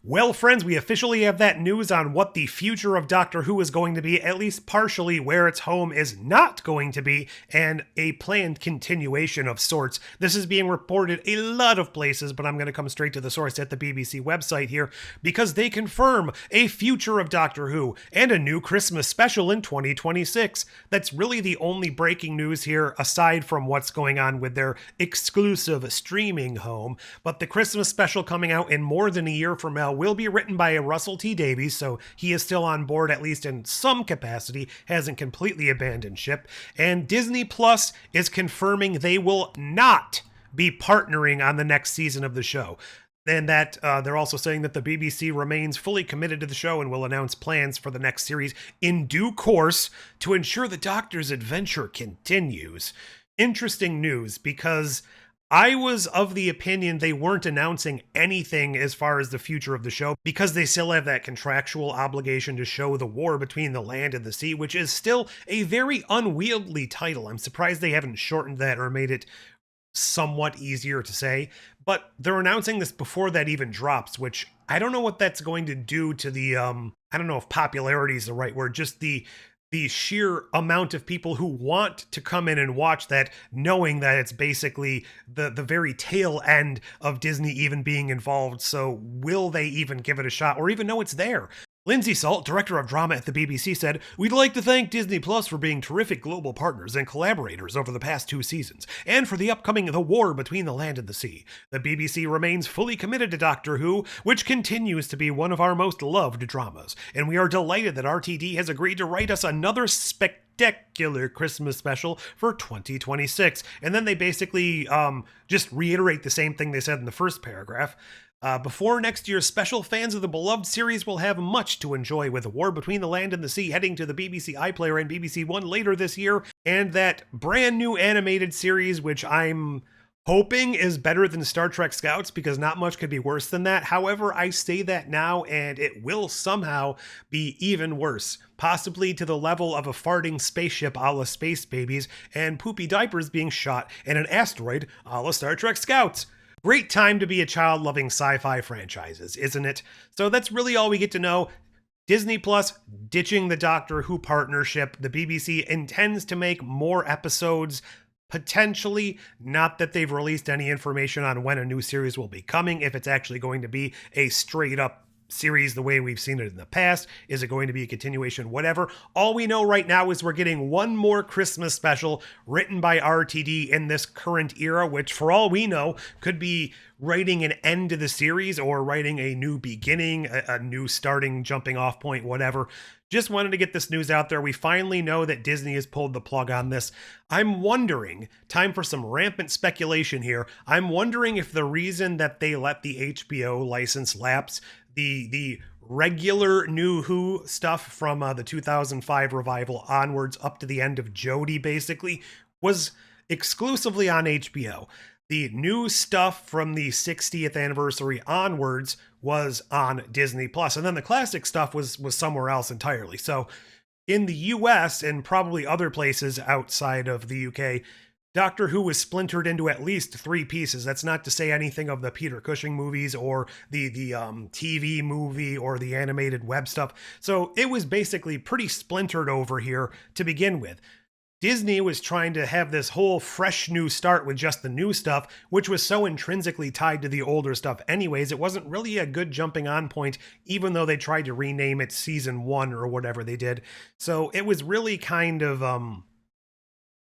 Well, friends, we officially have that news on what the future of Doctor Who is going to be, at least partially where its home is not going to be, and a planned continuation of sorts. This is being reported a lot of places, but I'm going to come straight to the source at the BBC website here, because they confirm a future of Doctor Who and a new Christmas special in 2026. That's really the only breaking news here, aside from what's going on with their exclusive streaming home. But the Christmas special coming out in more than a year from now will be written by Russell T Davies, so he is still on board, at least in some capacity, hasn't completely abandoned ship. And Disney Plus is confirming they will not be partnering on the next season of the show. And that they're also saying that the BBC remains fully committed to the show and will announce plans for the next series in due course to ensure the Doctor's adventure continues. Interesting news, because I was of the opinion they weren't announcing anything as far as the future of the show, because they still have that contractual obligation to show the war between the land and the sea, which is still a very unwieldy title. I'm surprised they haven't shortened that or made it somewhat easier to say, but they're announcing this before that even drops, which I don't know what that's going to do to the, I don't know if popularity is the right word, just the sheer amount of people who want to come in and watch that, knowing that it's basically the very tail end of Disney even being involved. So will they even give it a shot or even know it's there? Lindsay Salt, director of drama at the BBC, said, "We'd like to thank Disney Plus for being terrific global partners and collaborators over the past 2 seasons, and for the upcoming The War Between the Land and the Sea. The BBC remains fully committed to Doctor Who, which continues to be one of our most loved dramas, and we are delighted that RTD has agreed to write us another spectacular Christmas special for 2026. And then they basically just reiterate the same thing they said in the first paragraph. Before next year's special, fans of the beloved series will have much to enjoy, with The War Between the Land and the Sea heading to the BBC iPlayer and BBC One later this year, and that brand new animated series, which I'm hoping is better than Star Trek Scouts, because not much could be worse than that. However, I say that now, and it will somehow be even worse, possibly to the level of a farting spaceship a la Space Babies and poopy diapers being shot in an asteroid a la Star Trek Scouts. Great time to be a child-loving sci-fi franchises, isn't it? So that's really all we get to know. Disney Plus ditching the Doctor Who partnership. The BBC intends to make more episodes, potentially. Not that they've released any information on when a new series will be coming, if it's actually going to be a straight-up series the way we've seen it in the past. Is it going to be a continuation? Whatever. All we know right now is we're getting one more Christmas special written by RTD in this current era, which for all we know could be writing an end to the series or writing a new beginning, a new starting, jumping off point, whatever. Just wanted to get this news out there. We finally know that Disney has pulled the plug on this. I'm wondering, time for some rampant speculation here, I'm wondering if the reason that they let the HBO license lapse, the regular New Who stuff from the 2005 revival onwards up to the end of Jodie basically, was exclusively on HBO. The new stuff from the 60th anniversary onwards was on Disney Plus, and then the classic stuff was somewhere else entirely. So in the US and probably other places outside of the UK, Doctor Who was splintered into at least 3 pieces. That's not to say anything of the Peter Cushing movies or the TV movie or the animated web stuff. So it was basically pretty splintered over here to begin with. Disney was trying to have this whole fresh new start with just the new stuff, which was so intrinsically tied to the older stuff anyways. It wasn't really a good jumping on point, even though they tried to rename it Season 1 or whatever they did. So it was really kind of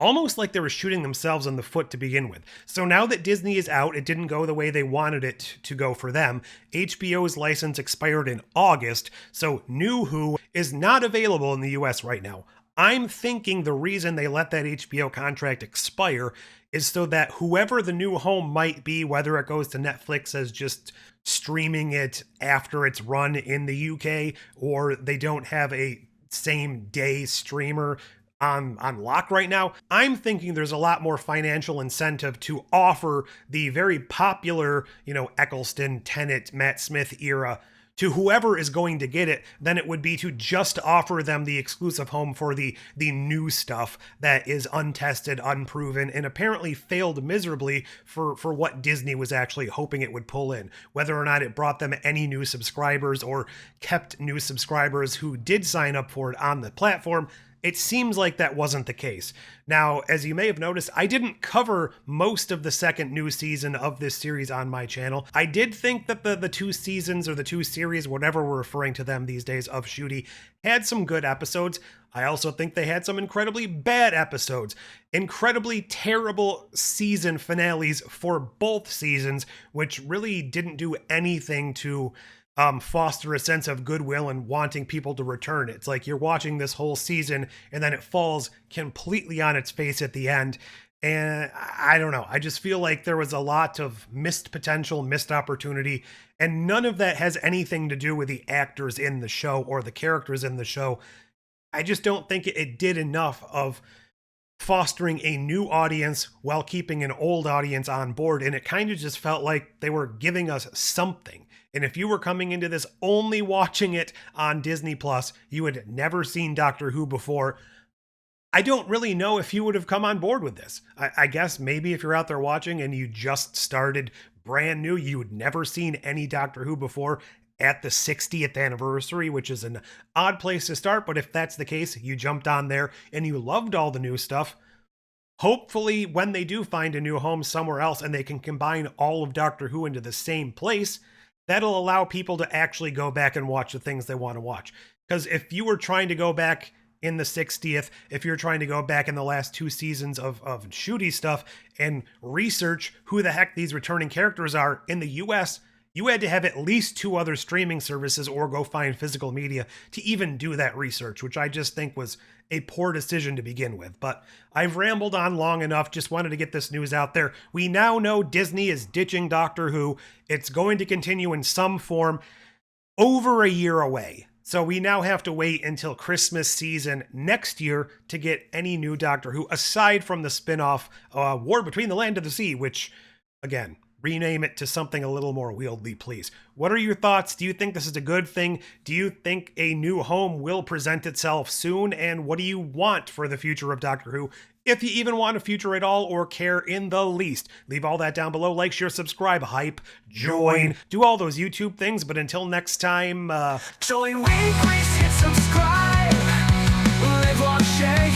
almost like they were shooting themselves in the foot to begin with. So now that Disney is out, it didn't go the way they wanted it to go for them. HBO's license expired in August, so New Who is not available in the US right now. I'm thinking the reason they let that HBO contract expire is so that whoever the new home might be, whether it goes to Netflix as just streaming it after it's run in the UK, or they don't have a same day streamer on lock right now, I'm thinking there's a lot more financial incentive to offer the very popular, Eccleston, Tennant, Matt Smith era to whoever is going to get it than it would be to just offer them the exclusive home for the new stuff that is untested, unproven, and apparently failed miserably for what Disney was actually hoping it would pull in. Whether or not it brought them any new subscribers or kept new subscribers who did sign up for it on the platform, it seems like that wasn't the case. Now, as you may have noticed, I didn't cover most of the second new season of this series on my channel. I did think that the two seasons or the two series, whatever we're referring to them these days, of Ncuti had some good episodes. I also think they had some incredibly bad episodes, incredibly terrible season finales for both seasons, which really didn't do anything to foster a sense of goodwill and wanting people to return. It's like you're watching this whole season and then it falls completely on its face at the end. And I don't know. I just feel like there was a lot of missed potential, missed opportunity, and none of that has anything to do with the actors in the show or the characters in the show. I just don't think it did enough of fostering a new audience while keeping an old audience on board. And it kind of just felt like they were giving us something. And if you were coming into this only watching it on Disney Plus, you had never seen Doctor Who before, I don't really know if you would have come on board with this. I guess maybe if you're out there watching and you just started brand new, you had never seen any Doctor Who before at the 60th anniversary, which is an odd place to start. But if that's the case, you jumped on there and you loved all the new stuff. Hopefully, when they do find a new home somewhere else and they can combine all of Doctor Who into the same place, that'll allow people to actually go back and watch the things they want to watch. Because if you were trying to go back in the 60th, if you're trying to go back in the last two seasons of Ncuti stuff and research who the heck these returning characters are in the US, you had to have at least two other streaming services or go find physical media to even do that research, which I just think was a poor decision to begin with. But I've rambled on long enough, just wanted to get this news out there. We now know Disney is ditching Doctor Who. It's going to continue in some form over a year away. So we now have to wait until Christmas season next year to get any new Doctor Who, aside from the spin-off War Between the Land and the Sea, which, again, rename it to something a little more wieldy, please. What are your thoughts? Do you think this is a good thing? Do you think a new home will present itself soon? And what do you want for the future of Doctor Who? If you even want a future at all or care in the least, leave all that down below. Like, share, subscribe, hype, join, do all those YouTube things. But until next time, join, increase, hit subscribe, live, love, share.